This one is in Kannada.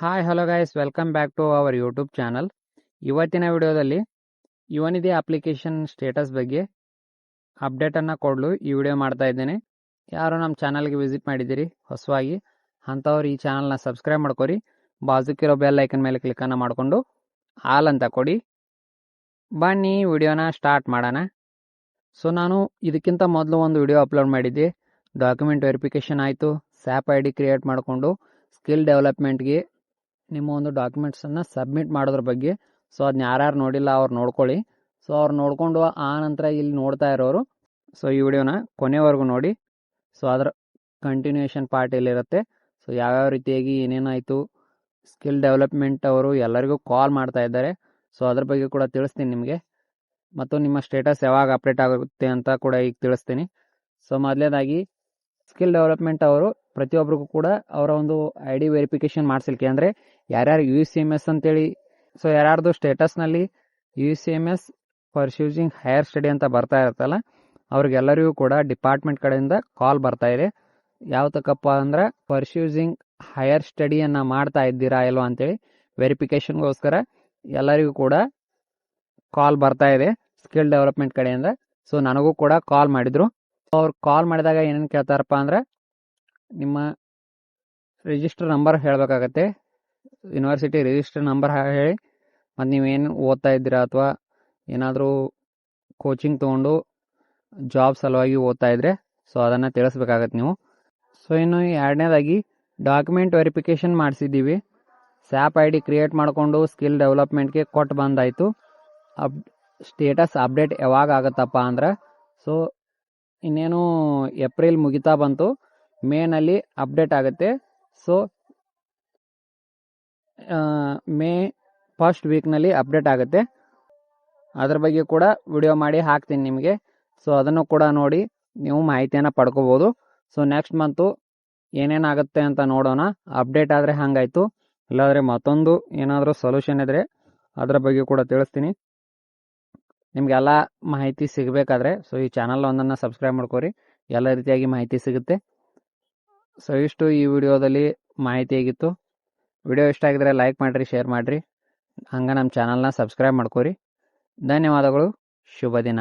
Hi hello guys, welcome back to our YouTube channel. ಇವತ್ತಿನ ವಿಡಿಯೋದಲ್ಲಿ ಯುವನಿಧಿ ಅಪ್ಲಿಕೇಶನ್ ಸ್ಟೇಟಸ್ ಬಗ್ಗೆ ಅಪ್ಡೇಟನ್ನು ಕೊಡಲು ಈ ವಿಡಿಯೋ ಮಾಡ್ತಾ ಇದ್ದೇನೆ. ಯಾರು ನಮ್ಮ ಚಾನಲ್ಗೆ ವಿಸಿಟ್ ಮಾಡಿದ್ದೀರಿ ಹೊಸವಾಗಿ ಅಂಥವ್ರು ಈ ಚಾನಲ್ನ ಸಬ್ಸ್ಕ್ರೈಬ್ ಮಾಡ್ಕೊರಿ. ಬಾಜುಕಿರೋ ಬೆಲ್ ಐಕನ್ ಮೇಲೆ ಕ್ಲಿಕ್ಕನ್ನು ಮಾಡಿಕೊಂಡು ಆಲ್ ಅಂತ ಕೊಡಿ. ಬನ್ನಿ ವಿಡಿಯೋನ ಸ್ಟಾರ್ಟ್ ಮಾಡೋಣ. ಸೊ ನಾನು ಇದಕ್ಕಿಂತ ಮೊದಲು ಒಂದು ವಿಡಿಯೋ ಅಪ್ಲೋಡ್ ಮಾಡಿದ್ದೆ. ಡಾಕ್ಯುಮೆಂಟ್ ವೆರಿಫಿಕೇಷನ್ ಆಯಿತು, ಸ್ಯಾಪ್ ಐ ಡಿ ಕ್ರಿಯೇಟ್ ಮಾಡಿಕೊಂಡು ಸ್ಕಿಲ್ ಡೆವಲಪ್ಮೆಂಟ್ಗೆ ನಿಮ್ಮ ಒಂದು ಡಾಕ್ಯುಮೆಂಟ್ಸನ್ನು ಸಬ್ಮಿಟ್ ಮಾಡೋದ್ರ ಬಗ್ಗೆ. ಸೊ ಅದನ್ನ ಯಾರ್ಯಾರು ನೋಡಿಲ್ಲ ಅವ್ರು ನೋಡ್ಕೊಳ್ಳಿ. ಸೊ ಅವ್ರು ನೋಡಿಕೊಂಡು ಆ ನಂತರ ಇಲ್ಲಿ ನೋಡ್ತಾ ಇರೋರು ಸೊ ಈ ವಿಡಿಯೋನ ಕೊನೆವರೆಗೂ ನೋಡಿ. ಸೊ ಅದರ ಕಂಟಿನ್ಯೂಷನ್ ಪಾರ್ಟ್ ಇಲ್ಲಿರುತ್ತೆ. ಸೊ ಯಾವ್ಯಾವ ರೀತಿಯಾಗಿ ಏನೇನಾಯಿತು, ಸ್ಕಿಲ್ ಡೆವಲಪ್ಮೆಂಟ್ ಅವರು ಎಲ್ಲರಿಗೂ ಕಾಲ್ ಮಾಡ್ತಾ ಇದ್ದಾರೆ. ಸೊ ಅದ್ರ ಬಗ್ಗೆ ಕೂಡ ತಿಳಿಸ್ತೀನಿ ನಿಮಗೆ. ಮತ್ತು ನಿಮ್ಮ ಸ್ಟೇಟಸ್ ಯಾವಾಗ ಅಪ್ಡೇಟ್ ಆಗುತ್ತೆ ಅಂತ ಕೂಡ ಈಗ ತಿಳಿಸ್ತೀನಿ. ಸೊ ಮೊದಲನೇದಾಗಿ ಸ್ಕಿಲ್ ಡೆವಲಪ್ಮೆಂಟ್ ಅವರು ಪ್ರತಿಯೊಬ್ಬರಿಗೂ ಕೂಡ ಅವರ ಒಂದು ಐ ಡಿ ವೆರಿಫಿಕೇಷನ್ ಮಾಡಿಸ್ಲಿಕ್ಕೆ, ಅಂದರೆ ಯಾರ್ಯಾರು UCMS ಅಂತೇಳಿ, ಸೊ ಯಾರ್ಯಾರ್ದು ಸ್ಟೇಟಸ್ನಲ್ಲಿ UCMS ಪರ್ಸ್ಯೂಸಿಂಗ್ ಹೈಯರ್ ಸ್ಟಡಿ ಅಂತ ಬರ್ತಾ ಇರುತ್ತಲ್ಲ, ಅವ್ರಿಗೆಲ್ಲರಿಗೂ ಕೂಡ ಡಿಪಾರ್ಟ್ಮೆಂಟ್ ಕಡೆಯಿಂದ ಕಾಲ್ ಬರ್ತಾ ಇದೆ. ಯಾವತ್ತಕ್ಕಪ್ಪ ಅಂದ್ರೆ ಪರ್ಸ್ಯೂಸಿಂಗ್ ಹೈಯರ್ ಸ್ಟಡಿಯನ್ನು ಮಾಡ್ತಾ ಇದ್ದೀರಾ ಇಲ್ವಾ ಅಂತೇಳಿ ವೆರಿಫಿಕೇಷನ್ಗೋಸ್ಕರ ಎಲ್ಲರಿಗೂ ಕೂಡ ಕಾಲ್ ಬರ್ತಾ ಇದೆ ಸ್ಕಿಲ್ ಡೆವಲಪ್ಮೆಂಟ್ ಕಡೆಯಿಂದ. ಸೊ ನನಗೂ ಕೂಡ ಕಾಲ್ ಮಾಡಿದರು. ಅವ್ರು ಕಾಲ್ ಮಾಡಿದಾಗ ಏನೇನು ಕೇಳ್ತಾರಪ್ಪ ಅಂದ್ರೆ, ನಿಮ್ಮ ರಿಜಿಸ್ಟರ್ ನಂಬರ್ ಹೇಳಬೇಕಾಗತ್ತೆ, ಯೂನಿವರ್ಸಿಟಿ ರಿಜಿಸ್ಟರ್ ನಂಬರ್ ಹೇಳಿ, ಮತ್ತು ನೀವೇನು ಓದ್ತಾ ಇದ್ದೀರಾ ಅಥವಾ ಏನಾದರೂ ಕೋಚಿಂಗ್ ತೊಗೊಂಡು ಜಾಬ್ ಸಲುವಾಗಿ ಓದ್ತಾ ಇದ್ದರೆ ಸೊ ಅದನ್ನು ತಿಳಿಸ್ಬೇಕಾಗತ್ತೆ ನೀವು. ಸೊ ಇನ್ನು ಎರಡನೇದಾಗಿ ಡಾಕ್ಯುಮೆಂಟ್ ವೆರಿಫಿಕೇಷನ್ ಮಾಡಿಸಿದ್ದೀವಿ, ಸ್ಯಾಪ್ ಐ ಡಿ ಕ್ರಿಯೇಟ್ ಮಾಡಿಕೊಂಡು ಸ್ಕಿಲ್ ಡೆವಲಪ್ಮೆಂಟ್ಗೆ ಕೊಟ್ಟು ಬಂದಾಯಿತು. ಸ್ಟೇಟಸ್ ಅಪ್ಡೇಟ್ ಯಾವಾಗ ಆಗುತ್ತಪ್ಪ ಅಂದ್ರೆ, ಸೊ ಇನ್ನೇನು ಏಪ್ರಿಲ್ ಮುಗಿತಾ ಬಂತು, ಮೇನಲ್ಲಿ ಅಪ್ಡೇಟ್ ಆಗುತ್ತೆ. ಸೊ ಮೇ ಫಸ್ಟ್ ವೀಕ್ನಲ್ಲಿ ಅಪ್ಡೇಟ್ ಆಗುತ್ತೆ. ಅದ್ರ ಬಗ್ಗೆ ಕೂಡ ವಿಡಿಯೋ ಮಾಡಿ ಹಾಕ್ತೀನಿ ನಿಮಗೆ. ಸೊ ಅದನ್ನು ಕೂಡ ನೋಡಿ ನೀವು ಮಾಹಿತಿಯನ್ನು ಪಡ್ಕೋಬೋದು. ಸೊ ನೆಕ್ಸ್ಟ್ ಮಂತು ಏನೇನಾಗುತ್ತೆ ಅಂತ ನೋಡೋಣ. ಅಪ್ಡೇಟ್ ಆದರೆ ಹಾಗಾಯಿತು, ಇಲ್ಲಾಂದರೆ ಮತ್ತೊಂದು ಏನಾದರೂ ಸೊಲ್ಯೂಷನ್ ಇದ್ದರೆ ಅದರ ಬಗ್ಗೆ ಕೂಡ ತಿಳಿಸ್ತೀನಿ. ನಿಮಗೆಲ್ಲ ಮಾಹಿತಿ ಸಿಗಬೇಕಾದ್ರೆ ಸೊ ಈ ಚಾನಲ್ ಒಂದನ್ನು ಸಬ್ಸ್ಕ್ರೈಬ್ ಮಾಡ್ಕೊರಿ, ಎಲ್ಲ ರೀತಿಯಾಗಿ ಮಾಹಿತಿ ಸಿಗುತ್ತೆ. ಸೊ ಇಷ್ಟು ಈ ವಿಡಿಯೋದಲ್ಲಿ ಮಾಹಿತಿ ಆಗಿತ್ತು. ವಿಡಿಯೋ ಇಷ್ಟ ಆಗಿದ್ರೆ ಲೈಕ್ ಮಾಡಿರಿ, ಶೇರ್ ಮಾಡಿರಿ, ಹಂಗೆ ನಮ್ಮ ಚಾನಲ್ನ ಸಬ್ಸ್ಕ್ರೈಬ್ ಮಾಡ್ಕೊರಿ. ಧನ್ಯವಾದಗಳು, ಶುಭ ದಿನ.